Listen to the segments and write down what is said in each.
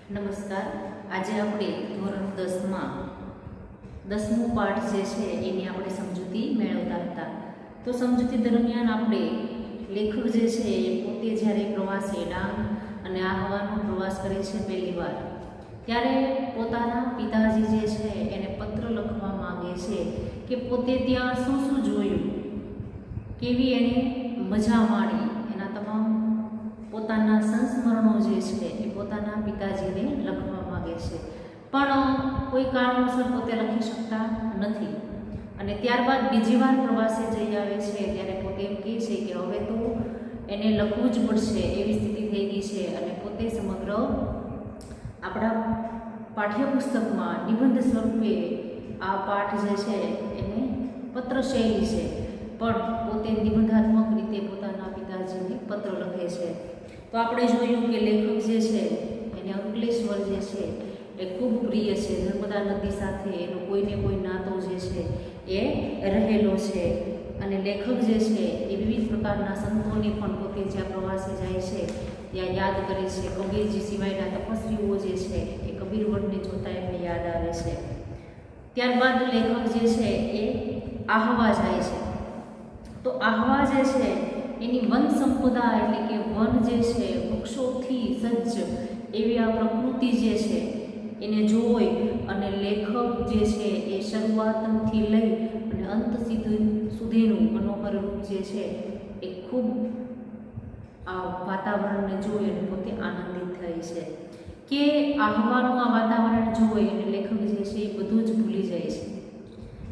નમસ્કાર. આજે આપણે ધોરણ 10માં 10મું પાઠ જે છે એની આપણે સમજૂતી મેળવતા હતા. તો સમજૂતી દરમિયાન આપણે લેખક જે છે એ પોતે જ્યારે પ્રવાસે ડાંગ અને આહવાનો પ્રવાસ કરે છે પહેલી વાર, ત્યારે પોતાના પિતાજી જે છે એને પત્ર લખવા માંગે છે કે પોતે ત્યાં શું શું જોયું, કેવી એણે મજા માણી, એના તમામ પોતાના સંસ્મરણો જે છે એ પોતાના પિતાજીને લખવા માંગે છે, પણ કોઈ કારણોસર પોતે લખી શકતા નથી. અને ત્યારબાદ બીજી વાર પ્રવાસે જઈ આવે છે ત્યારે પોતે એમ કહે છે કે હવે તો એને લખવું જ પડશે એવી સ્થિતિ થઈ ગઈ છે. અને પોતે સમગ્ર આપણા પાઠ્યપુસ્તકમાં નિબંધ સ્વરૂપે આ પાઠ જે છે એને પત્ર શૈલી છે, પણ પોતે નિબંધાત્મક રીતે પોતાના પિતાજીને પત્ર લખે છે. તો આપણે જોયું કે લેખક જે છે એને અંકલેશ્વર જે છે એ ખૂબ પ્રિય છે. નર્મદા નદી સાથે એનો કોઈને કોઈ નાતો જે છે એ રહેલો છે. અને લેખક જે છે એ વિવિધ પ્રકારના સંતોને પણ પોતે જ્યાં પ્રવાસે જાય છે ત્યાં યાદ કરે છે. કબીરજી સિવાયના તપસ્વીઓ જે છે એ કબીરવડને જોતા એમને યાદ આવે છે. ત્યારબાદ લેખક જે છે એ આહવા જાય છે. તો આહવા જે છે એની વન સંપદા એટલે કે વન જે છે વૃક્ષોથી સજ્જ એવી આ પ્રકૃતિ જે છે એને જોઈ અને લેખક જે છે એ શરૂઆતથી લઈ અને અંત સુધીનું મનોહર રૂપ જે છે એ ખૂબ આ વાતાવરણને જોઈ અને પોતે આનંદિત થાય છે કે આહવાનું આ વાતાવરણ જોઈ અને લેખક જે છે એ બધું જ ભૂલી જાય છે.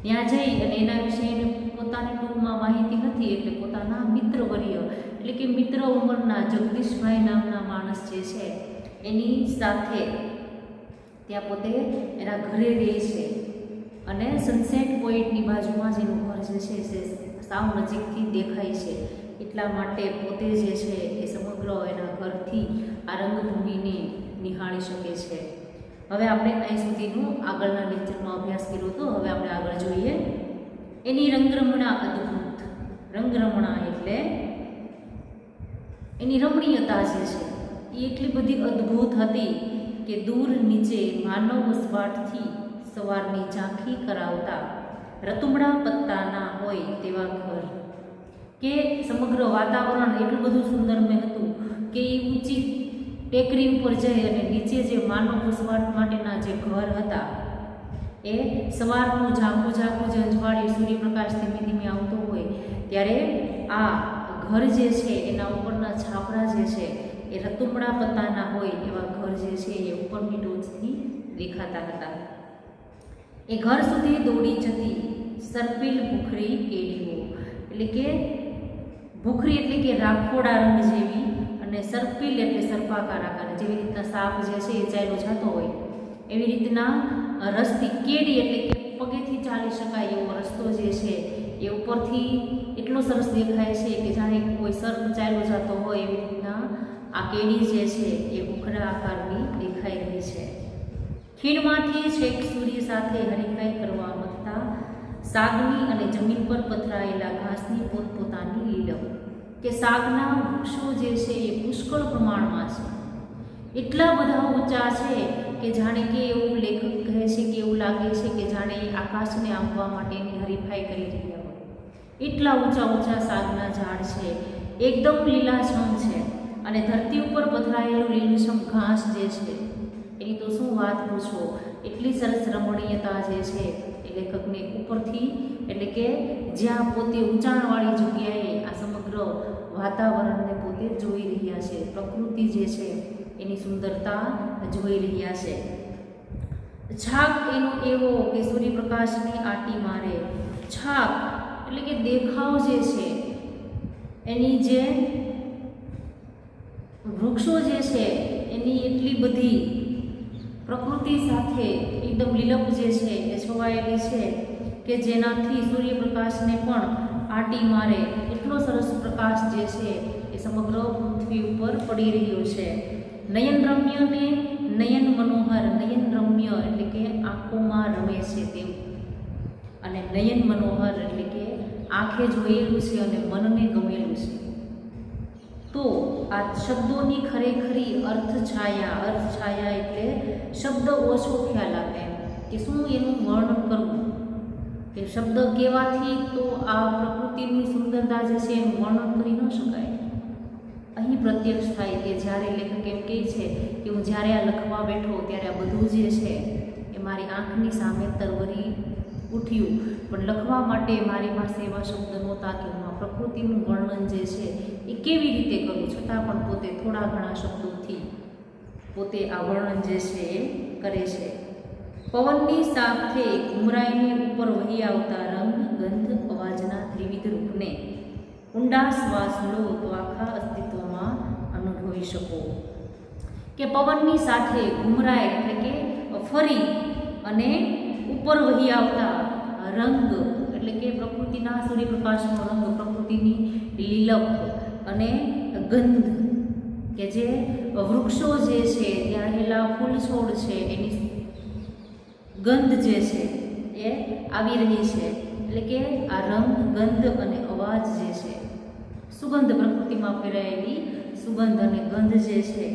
ત્યાં જઈ અને એના વિશે એને પોતાની ટૂંકમાં માહિતી નથી, એટલે પોતાના મિત્રવર્ય એટલે કે મિત્ર ઉંમરના જગદીશભાઈ નામના માણસ જે છે એની સાથે ત્યાં પોતે એના ઘરે રહે છે. અને સનસેટ પોઈન્ટની બાજુમાં જ એનું ઘર જે છે એ સાવ નજીકથી દેખાય છે. એટલા માટે પોતે જે છે એ સમગ્ર એના ઘરથી આ રંગભૂમિને નિહાળી શકે છે. હવે આપણે અહીં સુધીનું આગળના લેક્ચરમાં અભ્યાસ કર્યો હતો. હવે આપણે આગળ જોઈએ. એની રંગરમણા અદ્ભુત. રંગરમણા એટલે એની રમણીયતા જે છે એ એટલી બધી અદ્ભુત હતી કે દૂર નીચે માનવ વસવાટથી સવારની ઝાંખી કરાવતા રતુમડા પત્તાના હોય તેવા ઘર, કે સમગ્ર વાતાવરણ એટલું બધું સુંદરમય હતું કે એ ઊંચી ટેકરી ઉપર જઈ અને નીચે જે માનવ વસવાટ માટેના જે ઘર હતા એ સવારનું ઝાંખું ઝાંખું જે અજવાળે સૂર્યપ્રકાશ ધીમે ધીમે આવતો હોય ત્યારે આ ઘર જે છે એના ઉપરના છાપરા જે છે એ રતુમડા પત્તાના હોય એવા ઘર જે છે એ ઉપરની ટોચથી દેખાતા હતા. એ ઘર સુધી દોડી જતી સરપીલ ભૂખરી કેડીઓ એટલે કે ભૂખરી એટલે કે રાખોડા રંગ જેવી, અને સર્પિલ એટલે સર્પાકાર આકાર, જેવી રીતના સાપ જે છે એ ચાલ્યો જતો હોય એવી રીતના રસ્તી, કેડી એટલે કે પગેથી ચાલી શકાય એવો રસ્તો જે છે એ ઉપરથી એટલો સરસ દેખાય છે કે જાણે કોઈ સર્પ ચાલ્યો જતો હોય એવી રીતના આ કેડી જે છે એ ભૂખરા આકારની દેખાઈ રહી છે. ખીણમાંથી છેક સૂર્ય સાથે હરીફાઈ કરવા માંગતા સાગની અને જમીન પર પથરાયેલા ઘાસની પોતપોતાની લીલમ, કે સાગના વૃક્ષો જે છે એ પુષ્કળ પ્રમાણમાં છે. એટલા બધા ઊંચા છે કે જાણે કે એવું લેખક કહે છે કે એવું લાગે છે કે જાણે એ આકાશને આંબવા માટેની હરીફાઈ કરી રહ્યા હોય. એટલા ઊંચા ઊંચા સાગના ઝાડ છે, એકદમ લીલાછમ છે. અને ધરતી ઉપર પથરાયેલું લીલુંછમ ઘાસ જે છે એની તો શું વાત પૂછો. એટલી સરસ રમણીયતા જે છે એ લેખકને ઉપરથી એટલે કે જ્યાં પોતે ઊંચાણવાળી જગ્યાએ આ સમગ્ર વાતાવરણને પોતે જોઈ રહ્યા છે, પ્રકૃતિ જે છે એની સુંદરતા જોઈ રહ્યા છે. છાપ એનો એવો કે સૂર્યપ્રકાશની આટી મારે. છાપ એટલે કે દેખાવ જે છે એની જે વૃક્ષો જે છે એની એટલી બધી પ્રકૃતિ સાથે એકદમ લીલપ જે છે એ છવાયેલી છે કે જેનાથી સૂર્યપ્રકાશને પણ આટી મારે એટલો સરસ પ્રકાશ જે છે એ સમગ્ર પૃથ્વી ઉપર પડી રહ્યો છે. નયનરમ્ય ને નયન મનોહર. નયનરમ્ય એટલે કે આંખોમાં રમે છે તેમ, અને નયન મનોહર એટલે કે આંખે જોયેલું છે અને મનને ગમેલું છે. તો આ શબ્દોની ખરેખરી અર્થ છાયા એટલે શબ્દ ઓછો ખ્યાલ આપે કે શું એનું વર્ણન કરવું, કે શબ્દ કહેવાથી તો આ પ્રકૃતિની સુંદરતા જે છે એનું વર્ણન કરી ન શકાય. અહીં પ્રત્યક્ષ થાય કે જ્યારે લેખક એમ કહે છે કે હું જ્યારે આ લખવા બેઠો ત્યારે આ બધું જે છે એ મારી આંખની સામે તરવરી ઉઠ્યું, પણ લખવા માટે મારી પાસે એવા શબ્દ નહોતા કે હું આ પ્રકૃતિનું વર્ણન જે છે એ કેવી રીતે કરું. છતાં પણ પોતે થોડા ઘણા શબ્દોથી પોતે આ વર્ણન જે છે એ કરે છે. પવનની સાથે ઘુમરાઈને ઉપર વહી આવતા રંગ, ગંધ, અવાજના ત્રિવિધ રૂપને ઊંડા શ્વાસ લો તો આખા અસ્તિત્વમાં અનુભવી શકો. કે પવનની સાથે ઘુમરાય એટલે કે ફરી અને ઉપર વહી આવતા રંગ એટલે કે પ્રકૃતિના સૂર્યપ્રકાશનો રંગ, પ્રકૃતિની લીલપ અને ગંધ કે જે વૃક્ષો જે છે ત્યાં રહેલા ફૂલ છોડ છે એની ગંધ જે છે એ આવી રહી છે. એટલે કે આ રંગ, ગંધ અને અવાજ જે છે, સુગંધ, પ્રકૃતિમાં ફેલાયેલી સુગંધ અને ગંધ જે છે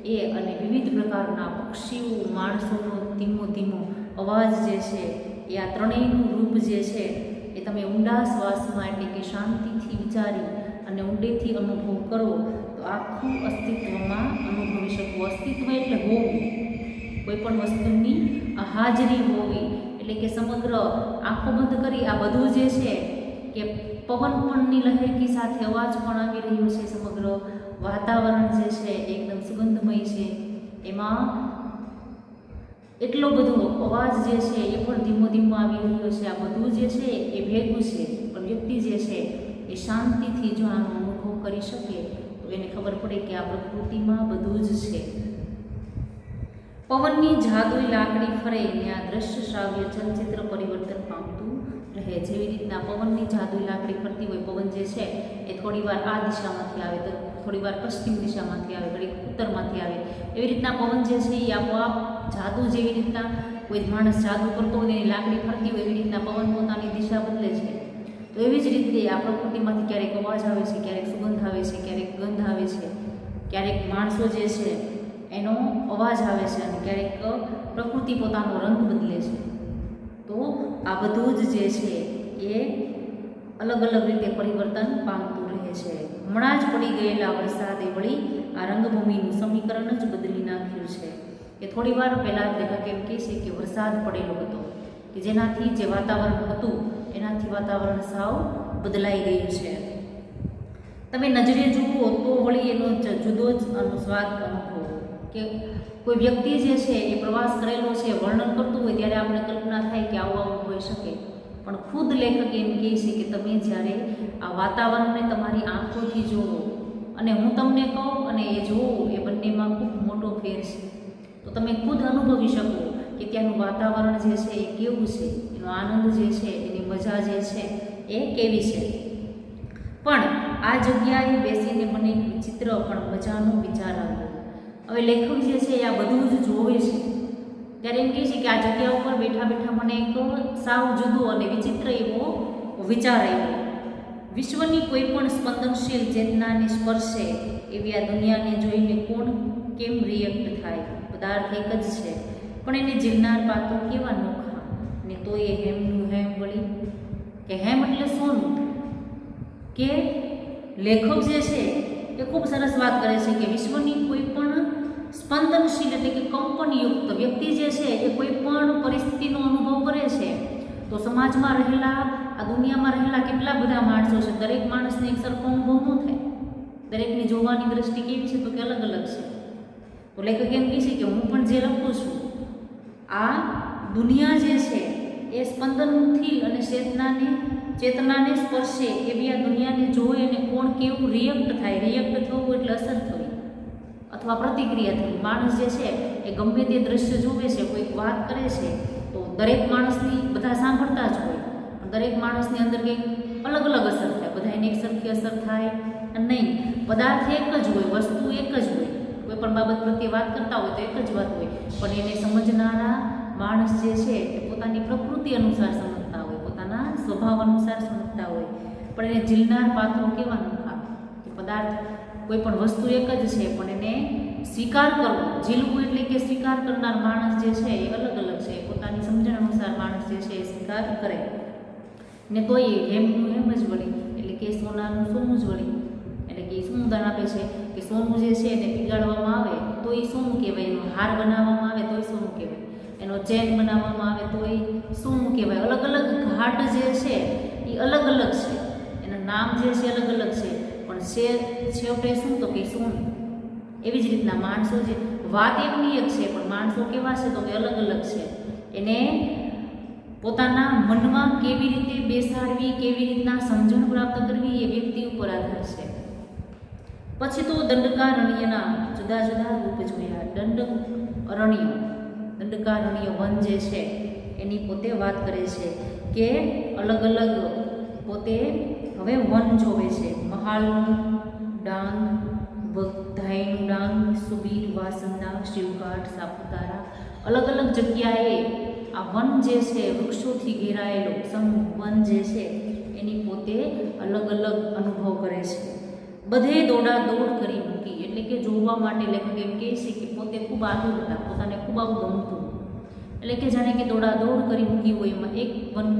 એ, અને વિવિધ પ્રકારના પક્ષીઓ, માણસોનો ધીમો ધીમો અવાજ જે છે એ, આ ત્રણેયનું રૂપ જે છે એ તમે ઊંડા શ્વાસમાં એટલે કે શાંતિથી વિચારી અને ઊંડેથી અનુભવ કરો તો આખું અસ્તિત્વમાં અનુભવી શકો. અસ્તિત્વ એટલે હોવું, કોઈ પણ વસ્તુની હાજરી હોવી, એટલે કે સમગ્ર આંખો બંધ કરી આ બધું જે છે કે પવન પણની લહેરકી સાથે અવાજ પણ આવી રહ્યો છે, સમગ્ર વાતાવરણ જે છે એકદમ સુગંધમય છે, એમાં એટલો બધો અવાજ જે છે એ પણ ધીમો ધીમો આવી રહ્યો છે. આ બધું જે છે એ ભેગું છે, પણ વ્યક્તિ જે છે એ શાંતિથી જો આનો અનુભવ કરી શકે તો એને ખબર પડે કે આ પ્રકૃતિમાં બધું જ છે. પવનની જાદુઈ લાકડી ફરે ને આ દ્રશ્ય શ્રાવ્ય ચલચિત્ર પરિવર્તન પામતું રહે. જેવી રીતના પવનની જાદુઈ લાકડી ફરતી હોય, પવન જે છે એ થોડી વાર આ દિશામાંથી આવે તો થોડી વાર પશ્ચિમ દિશામાંથી આવે, ઘડી ઉત્તરમાંથી આવે, એવી રીતના પવન જે છે એ આપોઆપ જાદુ, જેવી રીતના કોઈ માણસ જાદુ કરતો હોય એની લાકડી ફરતી હોય એવી રીતના પવન પોતાની દિશા બદલે છે. તો એવી જ રીતે આ પ્રકૃતિમાંથી ક્યારેક અવાજ આવે છે, ક્યારેક સુગંધ આવે છે, ક્યારેક ગંધ આવે છે, ક્યારેક માણસો જે છે એનો અવાજ આવે છે, અને ક્યારેક પ્રકૃતિ પોતાનો રંગ બદલે છે. તો આ બધું જ જે છે એ અલગ અલગ રીતે પરિવર્તન પામતું રહે છે. હમણાં જ પડી ગયેલા વરસાદે વળી આ રંગભૂમિનું સમીકરણ જ બદલી નાખ્યું છે. કે થોડી વાર પહેલાં લેખક એમ કહે છે કે વરસાદ પડેલો હતો, કે જેનાથી જે વાતાવરણ હતું એનાથી વાતાવરણ સાવ બદલાઈ ગયું છે. તમે નજરે જુઓ તો વળી એનો જુદો જ સ્વાદ અનુભવો. કે કોઈ વ્યક્તિ જે છે એ પ્રવાસ કરેલો છે, વર્ણન કરતું હોય ત્યારે આપણે કલ્પના થાય કે આવું આવું હોઈ શકે, પણ ખુદ લેખક એમ કહે છે કે તમે જ્યારે આ વાતાવરણને તમારી આંખોથી જુઓ અને હું તમને કહું અને એ જોવું, એ બંનેમાં ખૂબ મોટો ફેર છે. તો તમે ખુદ અનુભવી શકો કે ત્યાંનું વાતાવરણ જે છે એ કેવું છે, એનો આનંદ જે છે, એની મજા જે છે એ કેવી છે. પણ આ જગ્યાએ બેસીને મને એક વિચિત્ર પણ મજાનો વિચાર આવ્યો. હવે લેખક જે છે એ આ બધું જ જોવે છે ત્યારે એમ કહે છે કે આ જગ્યા ઉપર બેઠા બેઠા મને એક સાવ જુદો અને વિચિત્ર એવો વિચાર આવ્યો. વિશ્વની કોઈ પણ સ્પંદનશીલ ચેતનાને સ્પર્શે એવી આ દુનિયાને જોઈને કોણ કેમ રિએક્ટ થાય? પદાર્થ એક જ છે, પણ એને ઝીલનાર પાત્રો કેવા નોખા, ને તો એ હેમનું હેમ વળી, કે હેમ એટલે સોનું. કે લેખક જે છે એ ખૂબ સરસ વાત કરે છે કે વિશ્વની કોઈ પણ સ્પંદનશીલ એટલે કે કંપનયુક્ત વ્યક્તિ જે છે એ કોઈ પણ પરિસ્થિતિનો અનુભવ કરે છે તો સમાજમાં રહેલા, આ દુનિયામાં રહેલા કેટલા બધા માણસો છે, દરેક માણસને એક સરખો અનુભવ ન થાય. દરેકની જોવાની દ્રષ્ટિ કેવી છે તો કે અલગ અલગ છે. તો લેખક એમ કહે છે કે હું પણ જે લખું છું, આ દુનિયા જે છે એ સ્પંદનથી અને ચેતનાને સ્પર્શે એવી આ દુનિયાને જોઈ અને કોણ કેવું રિએક્ટ થાય. રિએક્ટ થવું એટલે અસર થવી અથવા પ્રતિક્રિયા થવી. માણસ જે છે એ ગમે તે દ્રશ્ય જોવે છે, કોઈક વાત કરે છે તો દરેક માણસની બધા સાંભળતા જ હોય, પણ દરેક માણસની અંદર કંઈક અલગ અલગ અસર થાય. બધાને એક સરખી અસર થાય નહીં. પદાર્થ એક જ હોય, વસ્તુ એક જ હોય, કોઈ પણ બાબત પ્રત્યે વાત કરતા હોય તો એક જ વાત હોય, પણ એને સમજનારા માણસ જે છે એ પોતાની પ્રકૃતિ અનુસાર સમજતા હોય, પોતાના સ્વભાવ અનુસાર સમજતા હોય. પણ એને ઝીલનાર પાત્રો કેવા નોખા, કે પદાર્થ કોઈ પણ વસ્તુ એક જ છે, પણ એને સ્વીકાર કરવો, ઝીલવું એટલે કે સ્વીકાર કરનાર માણસ જે છે એ અલગ અલગ છે. પોતાની સમજણ અનુસાર માણસ જે છે એ સ્વીકાર કરે ને તોય હેમનું હેમ જ વળી, એટલે કે સોનાનું સોનું જ વળી. એટલે કે શું ઉદાહરણ આપે છે કે સોનું જે છે એને પીગાળવામાં આવે તો એ સોનું કહેવાય, એનો હાર બનાવવામાં આવે તો એ સોનું કહેવાય, એનો ચેન બનાવવામાં આવે તો એ સોનું કહેવાય. અલગ અલગ ઘાટ જે છે એ અલગ અલગ છે, એના નામ જે છે અલગ અલગ છે, પણ છેવટે શું તો કે સોનું. એવી જ રીતના માણસો જે વાત એમની એક છે, પણ માણસો કેવા છે તો કે અલગ અલગ છે. એને પોતાના મનમાં કેવી રીતે બેસાડવી, કેવી રીતના સમજણ પ્રાપ્ત કરવી એ વ્યક્તિ ઉપર આધાર છે. પછી તો દંડકારણ્યના જુદા જુદા રૂપ જોયા. દંડકારણ્ય વન જે છે એની પોતે વાત કરે છે કે અલગ અલગ પોતે હવે વન જોવે છે. મહાલનું ડાંગ, બગધાઈનું ડાંગ, સુબીર, વાસંદા, શિવઘાટ, સાપુતારા, અલગ અલગ જગ્યાએ આ વન જે છે વૃક્ષોથી ઘેરાયેલો સમૂહ વન જે છે એની પોતે અલગ અલગ અનુભવ કરે છે. બધે દોડા દોડ કરી મૂકી, એટલે કે જોવા માટે લેખક એમ કહે છે કે પોતે ખૂબ આતુર હતા, પોતાને ખૂબ આવું ગમતું, એટલે કે જાણે કે દોડા દોડ કરી મૂકી હોય. એમાં એક વન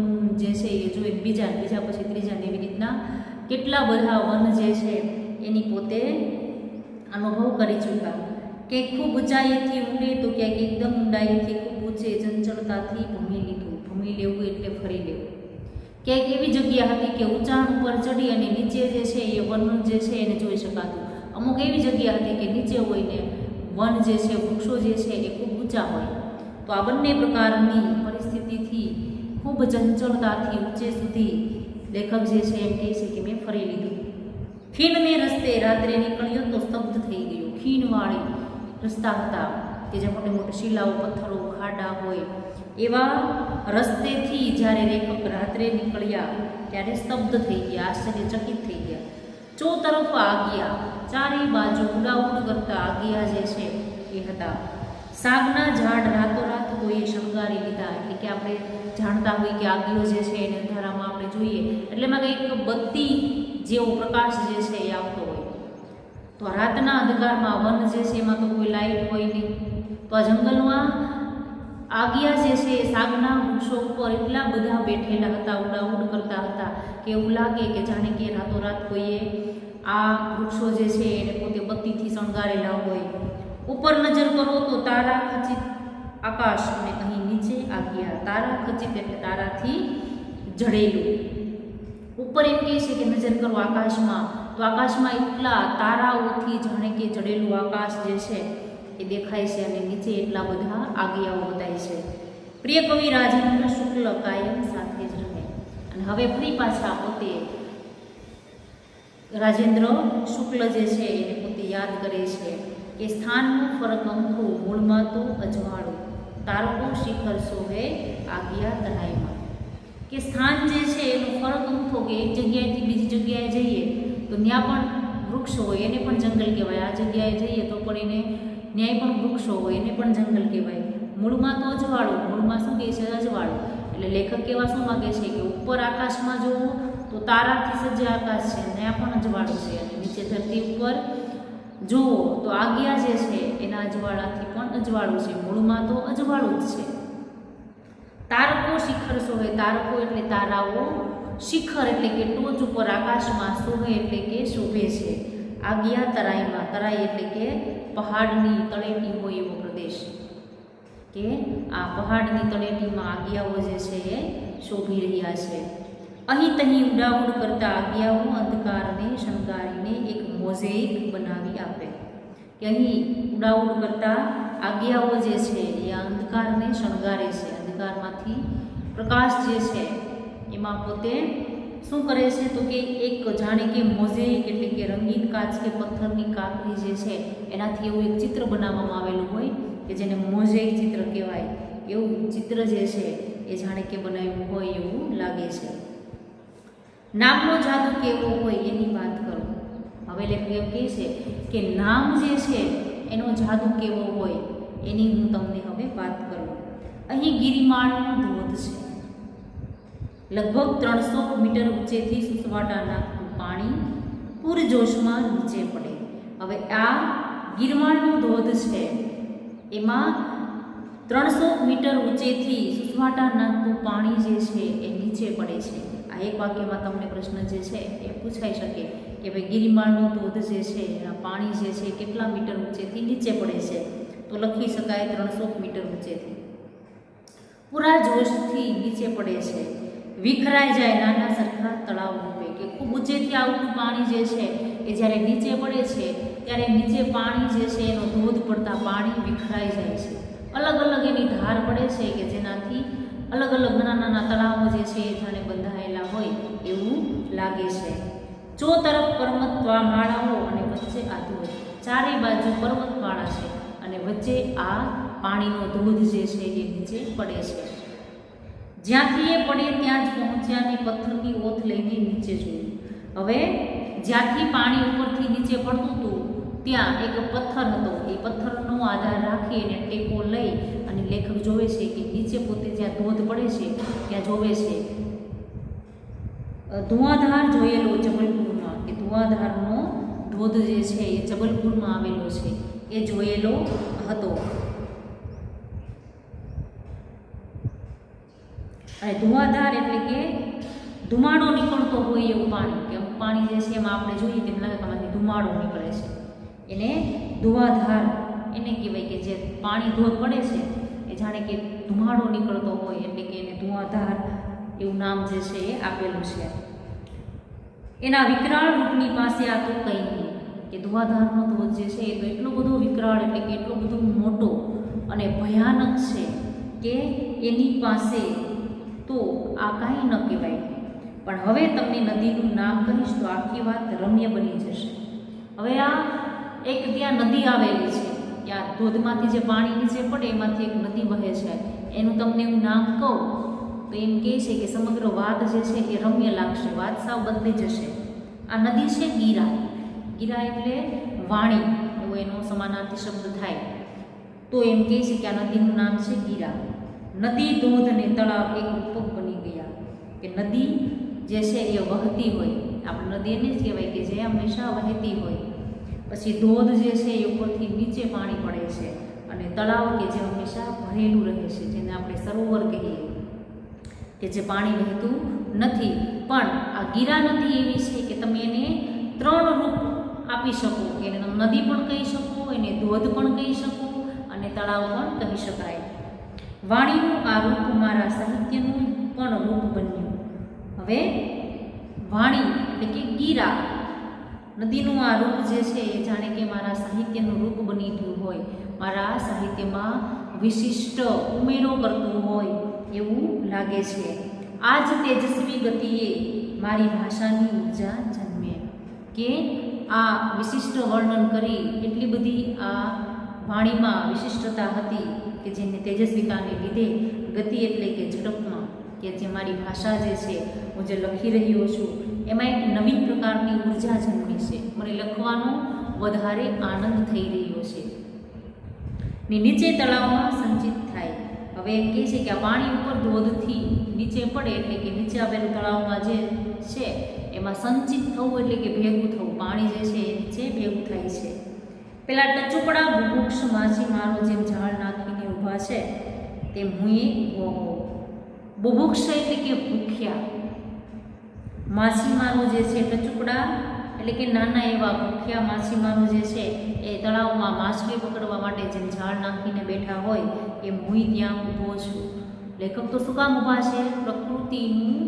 જે છે એ જોઈ બીજા પછી ત્રીજા, એવી રીતના કેટલા બધા વન જે છે એની પોતે અનુભવ કરી ચૂક્યા. કે ખૂબ ઊંચાઈથી ઊંડે તો ક્યાંક એકદમ ઊંડાઈથી ખૂબ ઊંચે ચંચળતાથી ભમી લીધું. ભમી લેવું એટલે ફરી લેવું. ક્યાંક એવી જગ્યા હતી કે ઊંચાણ ઉપર ચડી અને નીચે જે છે એ વન જે છે એને જોઈ શકાતું. અમુક એવી જગ્યા હતી કે નીચે હોય ને વન જે છે વૃક્ષો જે છે એ ખૂબ ઊંચા હોય. તો આ બંને પ્રકારની પરિસ્થિતિથી ખૂબ ચંચળતાથી ઊંચે સુધી લેખક જે છે એમ કહે છે કે મેં ફરી લીધું. ખીણને રસ્તે રાત્રે નીકળ્યો તો સ્તબ્ધ થઈ ગયો. ખીણવાળી રસ્તા હતા કે જે મોટે મોટે શિલાઓ, પથ્થરો, ખાડા હોય એવા રસ્તેથી જ્યારે લેખક રાત્રે નીકળ્યા ત્યારે સ્તબ્ધ થઈ ગયા, આશ્ચર્યચકિત થઈ ગયા. ચો તરફ આગિયા, ચારે બાજુ ઉડાઉડ કરતા આગિયા જે છે એ હતા. સાગના ઝાડ રાતોરાત કોઈએ શણગારી લીધા, એટલે કે આપણે જાણતા હોય કે આગીઓ જે છે એને અંધારામાં આપણે જોઈએ એટલે એમાં કંઈક બત્તી જેવો પ્રકાશ જે છે એ આવતો હોય. તો રાતના અંધકારમાં વન જે છે એમાં તો કોઈ લાઇટ હોય નહીં. તો આ જંગલમાં આગિયા જે છે એ સાગના વૃક્ષો ઉપર એટલા બધા બેઠેલા હતા, ઉડાઉડ કરતા હતા કે એવું લાગે કે જાણે કે રાતોરાત કોઈએ આ વૃક્ષો જે છે એને પોતે બત્તીથી શણગારેલા હોય. ઉપર નજર કરો તો તારા ખચિત આકાશ, અને અહીં નીચે આગિયા. તારા ખચિત એટલે તારાથી જડેલું. ઉપર એમ કહે છે કે નજર કરો આકાશમાં, તો આકાશમાં એટલા તારાઓથી જાણે કે જડેલું આકાશ જે છે એ દેખાય છે, અને નીચે એટલા બધા આગિયાઓ બતાય છે. પ્રિય કવિ રાજેન્દ્ર શુક્લ કાયમ સાથે જ રહે. અને હવે ફરી પાછા પોતે રાજેન્દ્ર શુક્લ જે છે એને પોતે યાદ કરે છે કે સ્થાનનો ફરક અમથો, મૂળમાં તો અજવાળું, તારકો શિખર શોભે આગિયા તરાઈમાં. કે સ્થાન જે છે એનો ફરક અમથો, કે એક જગ્યાએથી બીજી જગ્યાએ જઈએ તો ત્યાં પણ વૃક્ષ હોય એને પણ જંગલ કહેવાય. આ જગ્યાએ જઈએ તો પણ એને ન્યાય પણ વૃક્ષો હોય એને પણ જંગલ કહેવાય. મૂળમાં તો અજવાળું, મૂળમાં શું કહે છે? અજવાળું. એટલે લેખક કેવા શું માગે છે કે ઉપર આકાશમાં જોવું તો તારાથી સજ્જ આકાશ છે, ત્યાં પણ અજવાળું છે, અને નીચે ધરતી ઉપર જુઓ તો આગિયા જે છે એના અજવાળાથી પણ અજવાળું છે. મૂળમાં તો અજવાળું જ છે. તારકો શિખર શોભે, તારકો એટલે તારાઓ, શિખર એટલે કે ટોચ ઉપર આકાશમાં, શોભે એટલે કે શોભે છે. આગિયા તરાઈમાં, તરાઈ એટલે કે પહાડની તળેટી હોય એવો પ્રદેશ, કે આ પહાડની તળેટીમાં આગિયાઓ જે છે એ શોભી રહ્યા છે. અહીં તહીં ઉડાઉડ કરતા આગિયાઓ અંધકારને શણગારીને એક મોઝેઇક બનાવી આપે. કે અહીં ઉડાઉડ કરતા આગિયાઓ જે છે એ અંધકારને શણગારે છે. અંધકારમાંથી પ્રકાશ જે છે એમાં પોતે શું કરે છે તો કે એક જાણે કે મોઝેઇક એટલે કે રંગીન કાચ કે પથ્થરની કાકરી જે છે એનાથી એવું એક ચિત્ર બનાવવામાં આવેલું હોય કે જેને મોઝેઇક ચિત્ર કહેવાય. એવું ચિત્ર જે છે એ જાણે કે બનાવ્યું હોય એવું લાગે છે. નામનો જાદુ કેવો હોય એની વાત કરું. હવે લેખક એમ કહે છે કે નામ જે છે એનો જાદુ કેવો હોય એની હું તમને હવે વાત કરું. અહીં ગિરિમાળનો ધોધ છે. લગભગ 300 મીટર ઊંચેથી સુસવાટા નાખતું પાણી પૂરજોશમાં નીચે પડે. હવે આ ગિરમાળનો ધોધ છે એમાં 300 મીટર ઊંચેથી સુસવાટા નાખતું પાણી જે છે એ નીચે પડે છે. આ એક વાક્યમાં તમને પ્રશ્ન જે છે એ પૂછાઈ શકે કે ભાઈ ગિરિમાળનો ધોધ જે છે આ પાણી જે છે કેટલા મીટર ઊંચેથી નીચે પડે છે. તો લખી શકાય 300 મીટર ઊંચેથી. પૂરા જોશથી નીચે પડે છે, વિખરાઈ જાય નાના સરખા તળાવ રૂપે. કે ખૂબ ઊંચેથી આવતું પાણી જે છે એ જ્યારે નીચે પડે છે ત્યારે નીચે પાણી જે છે એનો ધોધ પડતા પાણી વિખરાઈ જાય છે. અલગ અલગ એની ધાર પડે છે કે જેનાથી અલગ અલગ નાના નાના તળાવો જે છે એ જાણે બંધાયેલા હોય એવું લાગે છે. ચો તરફ પર્વતમાળાઓ અને વચ્ચે આ ધોધ. ચારે બાજુ પર્વતમાળા છે અને વચ્ચે આ પાણીનો ધોધ જે છે એ નીચે પડે છે. જ્યાંથી એ પડે ત્યાં જ પહોંચ્યા ને પથ્થરની ઓથ લઈને નીચે જોયું. હવે જ્યાંથી પાણી ઉપરથી નીચે પડતું હતું ત્યાં એક પથ્થર હતો. એ પથ્થરનો આધાર રાખી અને ટેકો લઈ અને લેખક જોવે છે કે નીચે પોતે જ્યાં ધોધ પડે છે ત્યાં જોવે છે ધુઆધાર જોયેલો જબલપુરમાં. કે ધુઆધારનો ધોધ જે છે એ જબલપુરમાં આવેલો છે એ જોયેલો હતો. અને ધુઆધાર એટલે કે ધુમાડો નીકળતો હોય એવું પાણી. કે પાણી જે છે એમાં આપણે જોઈએ તેમ લાગે કે આમાંથી ધુમાડો નીકળે છે, એને ધુઆધાર એને કહેવાય. કે જે પાણી ધોધ પડે છે એ જાણે કે ધુમાડો નીકળતો હોય એટલે કે એને ધુઆધાર એવું નામ જે છે એ આપેલું છે. એના વિકરાળ રૂપની પાસે આ તો કંઈ નહીં. કે ધુઆધારનો ધોધ જે છે એ તો એટલો બધો વિકરાળ એટલે કે એટલો બધો મોટો અને ભયાનક છે કે એની પાસે તો આ કાંઈ ન કહેવાય. પણ હવે તમને નદીનું નામ કહીશ તો આખી વાત રમ્ય બની જશે. હવે આ એક ત્યાં નદી આવેલી છે, ત્યાં ધોધમાંથી જે પાણી નીચે પડે એમાંથી એક નદી વહે છે. એનું તમને હું નામ કહું તો એમ કહે છે કે સમગ્ર વાત જે છે એ રમ્ય લાગશે, વાત સાવ બદલી જશે. આ નદી છે ગીરા. ગીરા એટલે વાણી એવો એનો સમાનાર્થી શબ્દ થાય. તો એમ કહે છે કે આ નદીનું નામ છે ગીરા. નદી, ધોધ અને તળાવ એક રૂપક બની ગયા. કે નદી જે છે એ વહતી હોય, આપણે નદી એને જ કહેવાય કે જે હંમેશા વહેતી હોય. પછી ધોધ જે છે એ ઉપરથી નીચે પાણી પડે છે. અને તળાવ કે જે હંમેશા ભરેલું રહે છે, જેને આપણે સરોવર કહીએ, કે જે પાણી વહેતું નથી. પણ આ ગીરા નદી એવી છે કે તમે એને 3 રૂપ આપી શકો. કે એને નદી પણ કહી શકો, એને ધોધ પણ કહી શકો અને તળાવ પણ કહી શકાય. વાણીનું આ રૂપ મારા સાહિત્યનું પણ રૂપ બન્યું. હવે વાણી એટલે કે ગીરા નદીનું આ રૂપ જે છે એ જાણે કે મારા સાહિત્યનું રૂપ બની ગયું હોય, મારા સાહિત્યમાં વિશિષ્ટ ઉમેરો કરતું હોય એવું લાગે છે. આ જ તેજસ્વી ગતિએ મારી ભાષાની ઉર્જા જન્મે. કે આ વિશિષ્ટ વર્ણન કરી એટલી બધી આ વાણીમાં વિશિષ્ટતા હતી કે જેને તેજસ્વિતાને લીધે ગતિ એટલે કે ઝડપમાં કે જે મારી ભાષા જે છે હું જે લખી રહ્યો છું એમાં એક નવી પ્રકારની ઉર્જા જન્મી છે. મને લખવાનો વધારે આનંદ થઈ રહ્યો છે. ને નીચે તળાવમાં સંચિત થાય. હવે એમ કહે છે કે આ પાણી ઉપર ધોધથી નીચે પડે એટલે કે નીચે આવેલું તળાવમાં જે છે એમાં સંચિત થવું એટલે કે ભેગું થવું. પાણી જે છે એ નીચે ભેગું થાય છે. પેલા ટચુકડા બુભુક્ષ માછીમારો જેમ ઝાડ નાખીને ઊભા છે તેમ હું એ ઊભો હોઉં. બુભુક્ષ એટલે કે ભૂખ્યા. માછીમારો જે છે ટચુકડા એટલે કે નાના એવા ભૂખ્યા માછીમારો જે છે એ તળાવમાં માછલી પકડવા માટે જેમ ઝાડ નાખીને બેઠા હોય એમ હું ત્યાં ઊભો છું. લેખક તો શું કામ ઊભા છે? પ્રકૃતિનું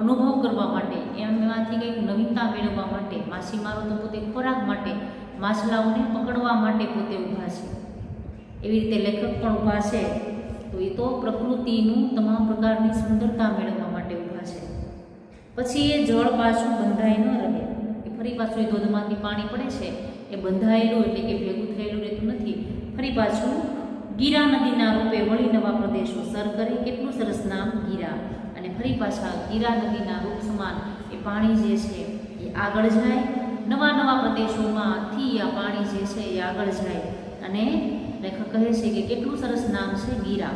અનુભવ કરવા માટે, એમાંથી કંઈક નવીનતા મેળવવા માટે. માછીમારો તો પોતે ખોરાક માટે, માછલાઓને પકડવા માટે પોતે ઊભા છે. એવી રીતે લેખક પણ ઊભા છે તો એ તો પ્રકૃતિનું તમામ પ્રકારની સુંદરતા મેળવવા માટે ઊભા છે. પછી એ જળ પાછું બંધાઈ ન રહે. એ ફરી પાછું એ ધોધમાંથી પાણી પડે છે એ બંધાયેલું એટલે કે ભેગું થયેલું રહેતું નથી. ફરી પાછું ગીરા નદીના રૂપે વળી નવા પ્રદેશો સર કરે. કેટલું સરસ નામ ગીરા. અને ફરી પાછા ગીરા નદીના રૂપ સમાન એ પાણી જે છે એ આગળ જાય. નવા નવા પ્રદેશોમાંથી આ પાણી જે છે એ આગળ જાય. અને લેખક કહે છે કે કેટલું સરસ નામ છે ગીરા.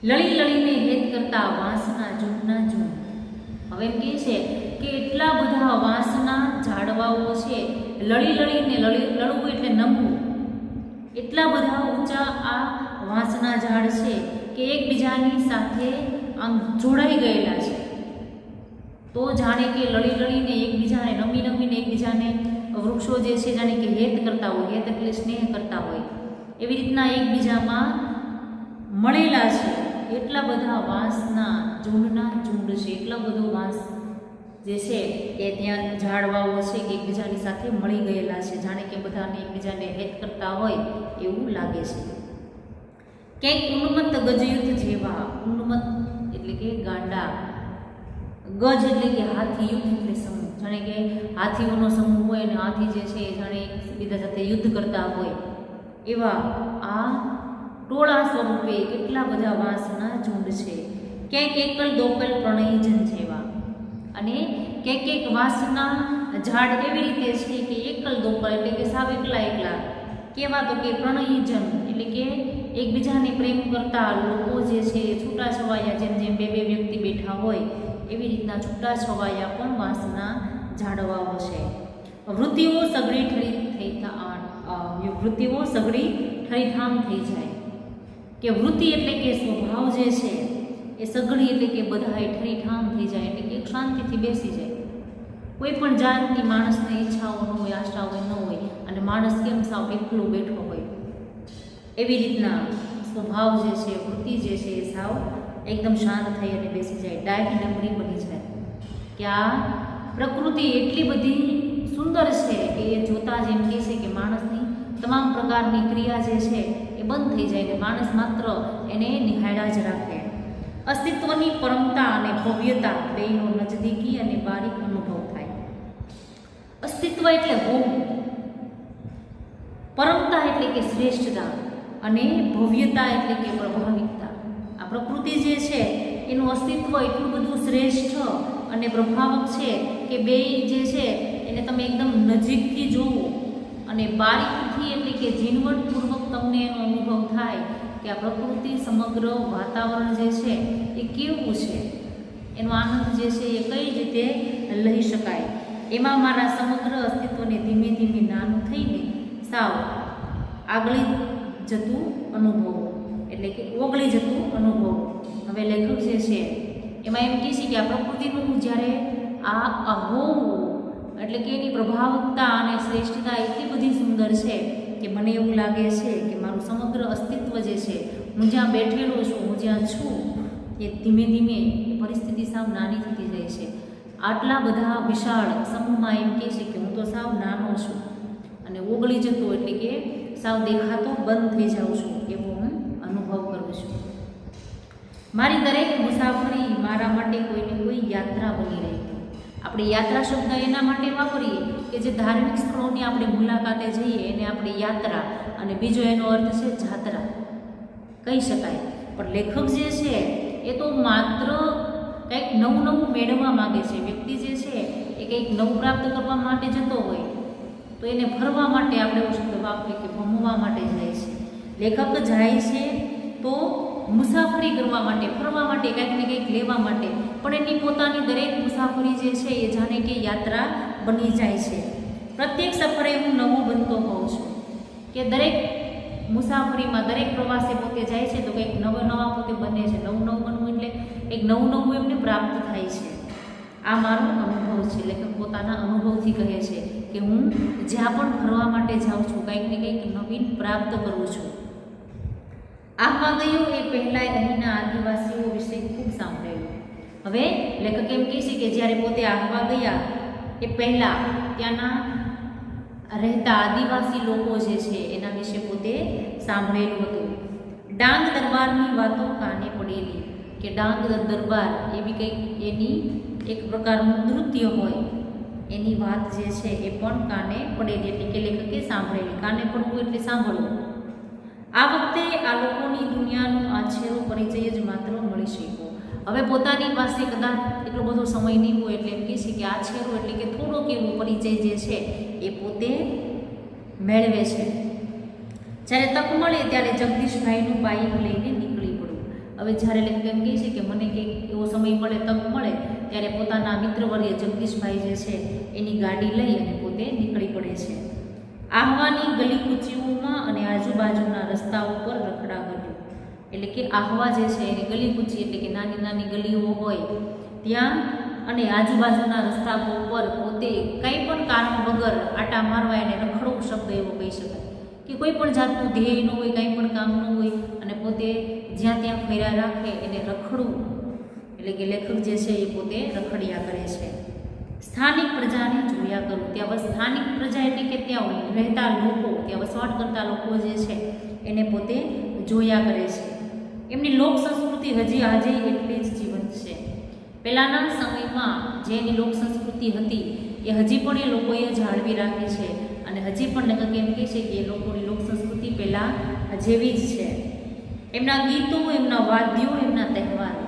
લળી લળીને હેત કરતા વાંસના ઝૂંડના ઝૂંડ. હવે એમ કહે છે કે એટલા બધા વાંસના ઝાડવાઓ છે, લળવું એટલે નમવું, એટલા બધા ઊંચા આ વાંસના ઝાડ છે કે એકબીજાની સાથે આમ જોડાઈ ગયેલા છે. તો જાણે કે લળીને એકબીજાને નમીને એકબીજાને વૃક્ષો જે છે જાણે કે હેત કરતા હોય, હેત એટલે સ્નેહ કરતા હોય, એવી રીતના એકબીજામાં મળેલા છે. એટલા બધા વાંસના ઝુંડ છે, એટલો બધો વાંસ જે છે એ ત્યાં ઝાડવાઓ છે કે એકબીજાની સાથે મળી ગયેલા છે, જાણે કે બધાને એકબીજાને હેત કરતા હોય એવું લાગે છે. ક્યાંક ઉન્મત્ત ગજયુદ્ધ જેવા, ઉન્મત્ત એટલે કે ગાંડા, ગજ એટલે કે હાથી, યુદ્ધ એટલે સમૂહ, જાણે કે હાથીઓનો સમૂહ હોય અને હાથી જે છે જાણે એકબીજા સાથે યુદ્ધ કરતા હોય એવા આ ટોળા સ્વરૂપે કેટલા બધા વાંસના ઝુંડ છે. ક્યાંક એકલ દોકલ પ્રણયજન જેવા, અને ક્યાંક વાંસના ઝાડ એવી રીતે છે કે એકલ દોકલ એટલે કે સાવ એકલા, કેવા તો કે પ્રણયજન એટલે કે એકબીજાને પ્રેમ કરતા લોકો જે છે છૂટા છવાયા, જેમ બે વ્યક્તિ બેઠા હોય એવી રીતના છૂટા છવાયા પણ વાંસના ઝાડવાઓ છે. વૃત્તિઓ સગડી ઠરીઠામ થઈ જાય, કે વૃત્તિ એટલે કે સ્વભાવ જે છે એ સગડી એટલે કે બધાએ ઠરીઠામ થઈ જાય, એટલે કે શાંતિથી બેસી જાય. કોઈ પણ જાતની માણસની ઈચ્છાઓ ન હોય, આશા હોય, ન હોય, અને માણસ કેમ સાવ એકલો બેઠો હોય એવી રીતના સ્વભાવ જે છે, વૃત્તિ જે છે એ સાવ એકદમ શાંત થઈ અને બેસી જાય, ડાયક નમરી બની જાય. કે આ પ્રકૃતિ એટલી બધી સુંદર છે કે એ જોતા જ એમ કહે છે કે માણસની તમામ પ્રકારની ક્રિયા જે છે એ બંધ થઈ જાય ને માણસ માત્ર એને નિહાળ્યા જ રાખે. અસ્તિત્વની પરમતા અને ભવ્યતા બેયનો નજદીકી અને બારીક અનુભવ થાય. અસ્તિત્વ એટલે હોવું, પરમતા એટલે કે શ્રેષ્ઠતા, અને ભવ્યતા એટલે કે પ્રભાવિકતા. આ પ્રકૃતિ જે છે એનું અસ્તિત્વ એટલું બધું શ્રેષ્ઠ અને પ્રભાવક છે કે બે જે છે એને તમે એકદમ નજીકથી જોવો અને બારીકથી એટલે કે ઝીણવટપૂર્વક તમને એનો અનુભવ થાય કે આ પ્રકૃતિ, સમગ્ર વાતાવરણ જે છે એ કેવું છે, એનો આનંદ જે છે એ કઈ રીતે લઈ શકાય. એમાં મારા સમગ્ર અસ્તિત્વને ધીમે ધીમે નાનું થઈને સાવ આગળી જતું અનુભવ, એટલે કે ઓગળી જતું અનુભવ. હવે લેખક જે છે એમાં એમ કહે છે કે આ પ્રકૃતિનું જ્યારે આ હોવું એટલે કે એની પ્રભાવકતા અને શ્રેષ્ઠતા એટલી બધી સુંદર છે કે મને એવું લાગે છે કે મારું સમગ્ર અસ્તિત્વ જે છે, હું જ્યાં બેઠેલો છું, હું જ્યાં છું, એ ધીમે ધીમે એ પરિસ્થિતિ સાવ નાની થતી જાય છે. આટલા બધા વિશાળ સમૂહમાં એમ કહે છે કે હું તો સાવ નાનો છું અને ઓગળી જતો એટલે કે સાવ દેખાતો બંધ થઈ જાઉં છું એવો હું અનુભવ કરું છું. મારી દરેક મુસાફરી મારા માટે કોઈને કોઈ યાત્રા બની રહી હતી. આપણે યાત્રા શબ્દ એના માટે વાપરીએ કે જે ધાર્મિક સ્થળોની આપણે મુલાકાતે જઈએ એને આપણે યાત્રા, અને બીજો એનો અર્થ છે જાત્રા કહી શકાય. પણ લેખક જે છે એ તો માત્ર કંઈક નવું મેળવવા માગે છે. વ્યક્તિ જે છે એ કંઈક નવું પ્રાપ્ત કરવા માટે જતો હોય તો એને ફરવા માટે આપણે એવો શબ્દ વાપરીએ કે ભમવા માટે જાય છે. લેખક જાય છે તો મુસાફરી કરવા માટે, ફરવા માટે, કંઈક ને કંઈક લેવા માટે, પણ એની પોતાની દરેક મુસાફરી જે છે એ જાણે કે યાત્રા બની જાય છે. પ્રત્યેક સફરે હું નવો બનતો હોઉં છું, કે દરેક મુસાફરીમાં, દરેક પ્રવાસે પોતે જાય છે તો કંઈક નવા પોતે બને છે. નવું બનવું એટલે એક નવું એમને પ્રાપ્ત થાય છે. આ મારો અનુભવ છે. લેખક પોતાના અનુભવથી કહે છે કે હું જ્યાં પણ ફરવા માટે જાઉં છું કંઈક ને કંઈક નવીન પ્રાપ્ત કરું છું. આહવા ગયો એ પહેલાં અહીંના આદિવાસીઓ વિશે ખૂબ સાંભળેલું. હવે લેખક એમ કહે છે કે જ્યારે પોતે આહવા ગયા એ પહેલાં ત્યાંના રહેતા આદિવાસી લોકો જે છે એના વિશે પોતે સાંભળેલું હતું. ડાંગ દરબારની વાતો કાને પડેલી, કે ડાંગ દરબાર એવી કંઈક એની એક પ્રકારનું નૃત્ય હોય એની વાત જે છે એ પણ કાને પડેલી, એટલે કે લેખકે સાંભળેલી. કાને પડવું એટલે સાંભળવું. આ વખતે આ લોકોની દુનિયાનો આછેરો પરિચય જ માત્ર મળી શક્યો. હવે પોતાની પાસે કદાચ એટલો બધો સમય નહીં હોય એટલે એમ કહે છે કે આછેરો એટલે કે થોડોક એવો પરિચય જે છે એ પોતે મેળવે છે. જ્યારે તક મળે ત્યારે જગદીશભાઈનું બાઇક લઈને નીકળી પડવું. હવે જ્યારે લેખક એમ કહે છે કે મને કંઈક એવો સમય મળે, તક મળે ત્યારે પોતાના મિત્રવર્ય જગદીશભાઈ જે છે એની ગાડી લઈ અને પોતે નીકળી પડે છે. આહવાની ગલી કૂચીઓમાં અને આજુબાજુના રસ્તાઓ પર રખડા કર્યું. એટલે કે આહવા જે છે એની ગલી કૂચી એટલે કે નાની નાની ગલીઓ હોય ત્યાં અને આજુબાજુના રસ્તા પર પોતે કંઈ પણ કારણ વગર આટા મારવા એને રખડો શબ્દ એવો કહી શકાય કે કોઈ પણ જાતનું ધ્યેય ન હોય, કંઈ પણ કામ ન હોય અને પોતે જ્યાં ત્યાં ફેરા રાખે એને રખડવું એટલે કે લેખક જે છે એ પોતે રખડ્યા કરે છે. સ્થાનિક પ્રજાને જોયા કરું. ત્યાં સ્થાનિક પ્રજા એટલે કે ત્યાં રહેતા લોકો, ત્યાં વસવાટ કરતા લોકો જે છે એને પોતે જોયા કરે છે. એમની લોક સંસ્કૃતિ હજી આજે એટલી જ જીવંત છે. પહેલાંના સમયમાં જે એની લોક સંસ્કૃતિ હતી એ હજી પણ એ લોકોએ જાળવી રાખી છે અને હજી પણ લેખક એમ કહે છે કે એ લોકોની લોક સંસ્કૃતિ પહેલાં જેવી જ છે. એમના ગીતો, એમના વાદ્યો, એમના તહેવારો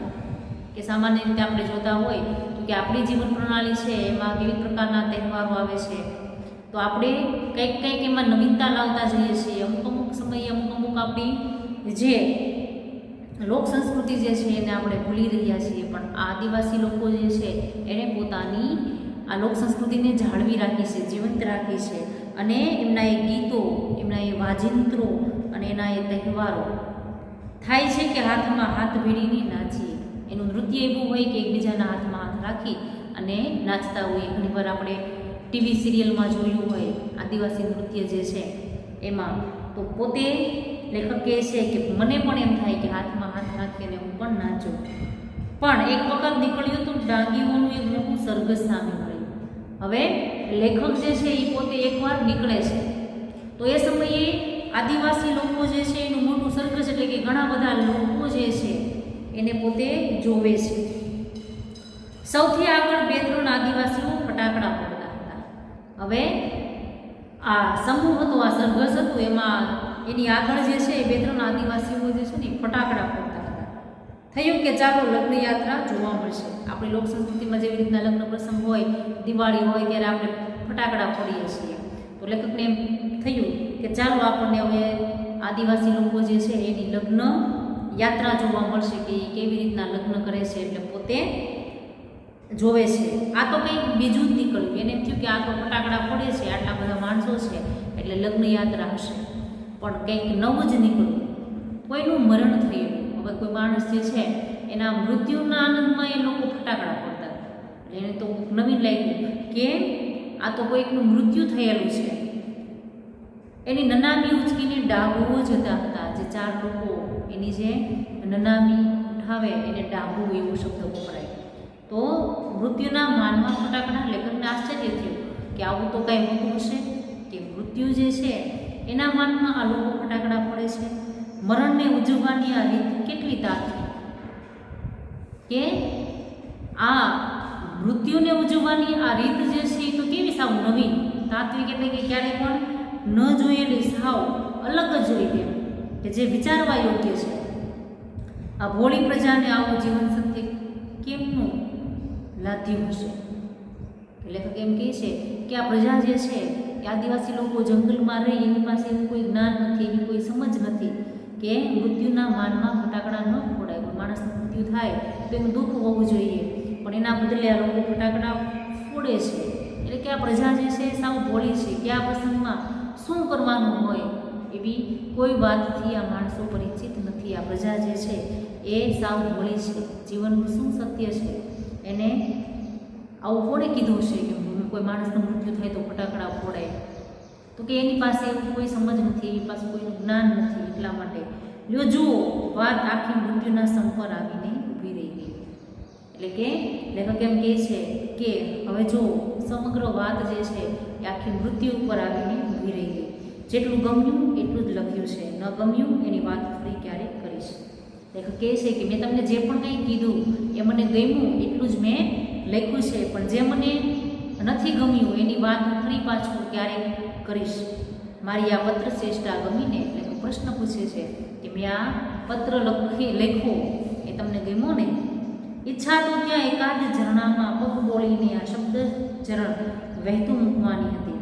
કે સામાન્ય રીતે આપણે જોતા હોય તો કે આપણી જીવન પ્રણાલી છે એમાં વિવિધ પ્રકારના તહેવારો આવે છે તો આપણે કંઈક એમાં નવીનતા લાવતા જઈએ છીએ. અમુક સમયે અમુક આપણી જે લોક સંસ્કૃતિ જે છે એને આપણે ભૂલી રહ્યા છીએ, પણ આ આદિવાસી લોકો જે છે એણે પોતાની આ લોક સંસ્કૃતિને જાળવી રાખી છે, જીવંત રાખી છે અને એમના એ ગીતો, એમના એ વાજિંત્રો અને એના એ તહેવારો થાય છે કે હાથમાં હાથ ભેળીને નાચીએ. એનું નૃત્ય એવું હોય કે એકબીજાના હાથમાં હાથ રાખી અને નાચતા હોઈએ. ઘણીવાર આપણે ટીવી સિરિયલમાં જોયું હોય આદિવાસી નૃત્ય જે છે એમાં, તો પોતે લેખક કહે છે કે મને પણ એમ થાય કે હાથમાં હાથ રાખીને હું પણ નાચું. પણ એક વખત નીકળ્યું તો ડાંગીઓનું એક મોટું સરઘસ સામે મળ્યું. હવે લેખક જે છે એ પોતે એકવાર નીકળે છે તો એ સમયે આદિવાસી લોકો જે છે એનું મોટું સરઘસ એટલે કે ઘણા બધા લોકો જે છે એને પોતે જોવે છે. સૌથી આગળ 2-3 આદિવાસીઓ ફટાકડા ફોડતા હતા. હવે આ સમૂહ હતો, આ સરઘસ હતું, એમાં એની આગળ જે છે 2-3 આદિવાસીઓ જે છે ને ફટાકડા ફોડતા હતા. થયું કે ચાલો લગ્ન યાત્રા જોવા મળશે. આપણી લોક સંસ્કૃતિમાં જેવી રીતના લગ્ન પ્રસંગ હોય, દિવાળી હોય ત્યારે આપણે ફટાકડા ફોડીએ છીએ. તો લેખકને એમ થયું કે ચાલો આપણને હવે આદિવાસી લોકો જે છે એની લગ્ન યાત્રા જોવા મળશે કે કેવી રીતના લગ્ન કરે છે. એટલે પોતે જોવે છે. આ તો કંઈક બીજું જ નીકળ્યું. એને એમ થયું કે આ તો ફટાકડા ફોડે છે, આટલા બધા માણસો છે એટલે લગ્ન યાત્રા હશે, પણ કંઈક નવું જ નીકળ્યું. કોઈનું મરણ થયું. હવે કોઈ માણસ જે છે એના મૃત્યુના આનંદમાં એ લોકો ફટાકડા ફોડતા હતા. એને તો નવીન લાગ્યું કે આ તો કોઈકનું મૃત્યુ થયેલું છે. એની નનામી ઉચકીને ડાઘુઓ જતા હતા. જે 4 લોકો એની જે નનામી ઉઠાવે એને ડાઘુ એવો શબ્દ વપરાય. તો મૃત્યુના માનમાં ફટાકડા. લેખકને આશ્ચર્ય થયું કે આવું તો કાંઈ હોતું હશે કે મૃત્યુ જે છે એના માનમાં આ લોકો ફટાકડા ફોડે છે. મરણને ઉજવવાની આ રીત કેટલી તાત્વિક કે આ મૃત્યુને ઉજવવાની આ રીત જે છે એ તો કેવી સાવ નવીન. તાત્વિક એટલે કે ક્યારેય પણ ન જોયેલી, સાવ અલગ જ હોય એમ કે જે વિચારવા યોગ્ય છે. આ ભોળી પ્રજાને આવું જીવન સત્ય કેમનું લાદ્યું હશે? લેખક એમ કહે છે કે આ પ્રજા જે છે એ આદિવાસી લોકો જંગલમાં રહી, એની પાસે એવું કોઈ જ્ઞાન નથી, એની કોઈ સમજ નથી કે મૃત્યુના માનમાં ફટાકડા ન ફોડાય. માણસનું મૃત્યુ થાય તો એનું દુઃખ હોવું જોઈએ, પણ એના બદલે આ લોકો ફટાકડા ફોડે છે. એટલે કે આ પ્રજા જે છે સાવ ભોળી છે કે આ પ્રસંગમાં શું કરવાનું હોય એવી કોઈ વાતથી આ માણસો પરિચિત નથી. આ પ્રજા જે છે એ સાવ ભોળી છે. જીવનનું શું સત્ય છે એને આવું કોણે કીધું છે કે કોઈ માણસનું મૃત્યુ થાય તો ફટાકડા ફોડાય? તો કે એની પાસે એવું કોઈ સમજ નથી, એની પાસે કોઈનું જ્ઞાન નથી. એટલા માટે લ્યો જુઓ, વાત આખી મૃત્યુના સમ પર આવીને ઊભી રહી ગઈ. એટલે કે લેખક એમ કહે છે કે હવે જો સમગ્ર વાત જે છે એ આખી મૃત્યુ ઉપર આવીને ઊભી રહી ગઈ. જેટલું ગમ્યું એટલું જ લખ્યું છે, ન ગમ્યું એની વાત ફરી ક્યારેક કરીશ. લેખક કહે છે કે મેં તમને જે પણ કંઈ કીધું એ મને ગમ્યું એટલું જ મેં લખ્યું છે, પણ જે મને નથી ગમ્યું એની વાત ફરી પાછું ક્યારેક કરીશ. મારી આ પત્ર શ્રેષ્ઠા ગમીને એટલે પ્રશ્ન પૂછે છે કે મેં આ પત્ર લખ્યો એ તમને ગમ્યો ને? ઈચ્છા તો ત્યાં એકાદ ઝરણામાં પગ બોલીને આ શબ્દ ઝરણ વહેતું મૂકવાની હતી.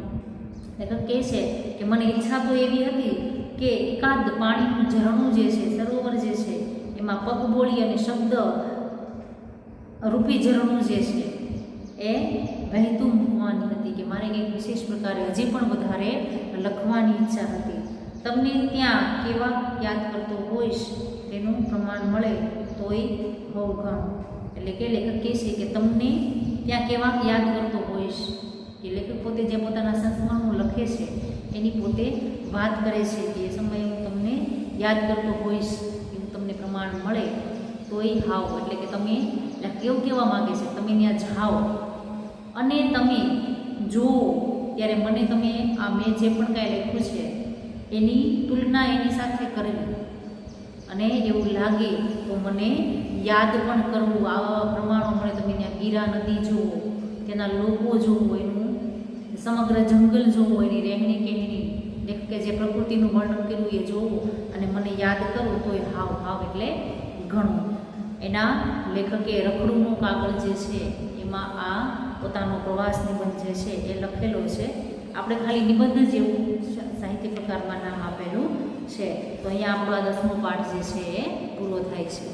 લેખક કહે છે કે મને ઈચ્છા તો એવી હતી કે એકાદ પાણીનું ઝરણું જે છે, સરોવર જે છે એમાં પગ બોળી અને શબ્દ રૂપી ઝરણું જે છે એ વહેતું મૂકવાની હતી કે મારે કંઈક વિશેષ પ્રકારે હજી પણ વધારે લખવાની ઈચ્છા હતી. તમને ત્યાં કેવા યાદ કરતો હોઈશ તેનું પ્રમાણ મળે તોય હોવ ઘણું. એટલે કે લેખક કહે છે કે તમને ત્યાં કેવા યાદ કરતો હોઈશ, કે લેખક પોતે જે પોતાના સંસ્મરણો લખે છે એની પોતે વાત કરે છે કે એ સમયે હું તમને યાદ કરતો હોઈશ, એવું તમને પ્રમાણ મળે તોય હાવ. એટલે કે તમે કેવું કહેવા માગે છે, તમે ત્યાં જાઓ અને તમે જુઓ ત્યારે મને તમે આ મેં જે પણ કાંઈ લખ્યું છે એની તુલના એની સાથે કરવી અને એવું લાગે તો મને યાદ પણ કરવું. આવા પ્રમાણો મળે તમે ત્યાં ગીરા નદી જુઓ, તેના લોકો જોવો, એનું સમગ્ર જંગલ જોવો, એની રહેણી કહેણી, લેખકે જે પ્રકૃતિનું વર્ણન કર્યું એ જોવું અને મને યાદ કરવું તોય હાવ. હાવ એટલે ઘણું. એના લેખકે રખડુંનો કાગળ જે છે એમાં આ પોતાનો પ્રવાસ નિબંધ જે છે એ લખેલો છે. આપણે ખાલી નિબંધ જ એવું સાહિત્ય પ્રકારમાં નામ આપેલું છે. તો અહીંયા આપણો આ 10મો પાઠ જે છે એ પૂરો થાય છે.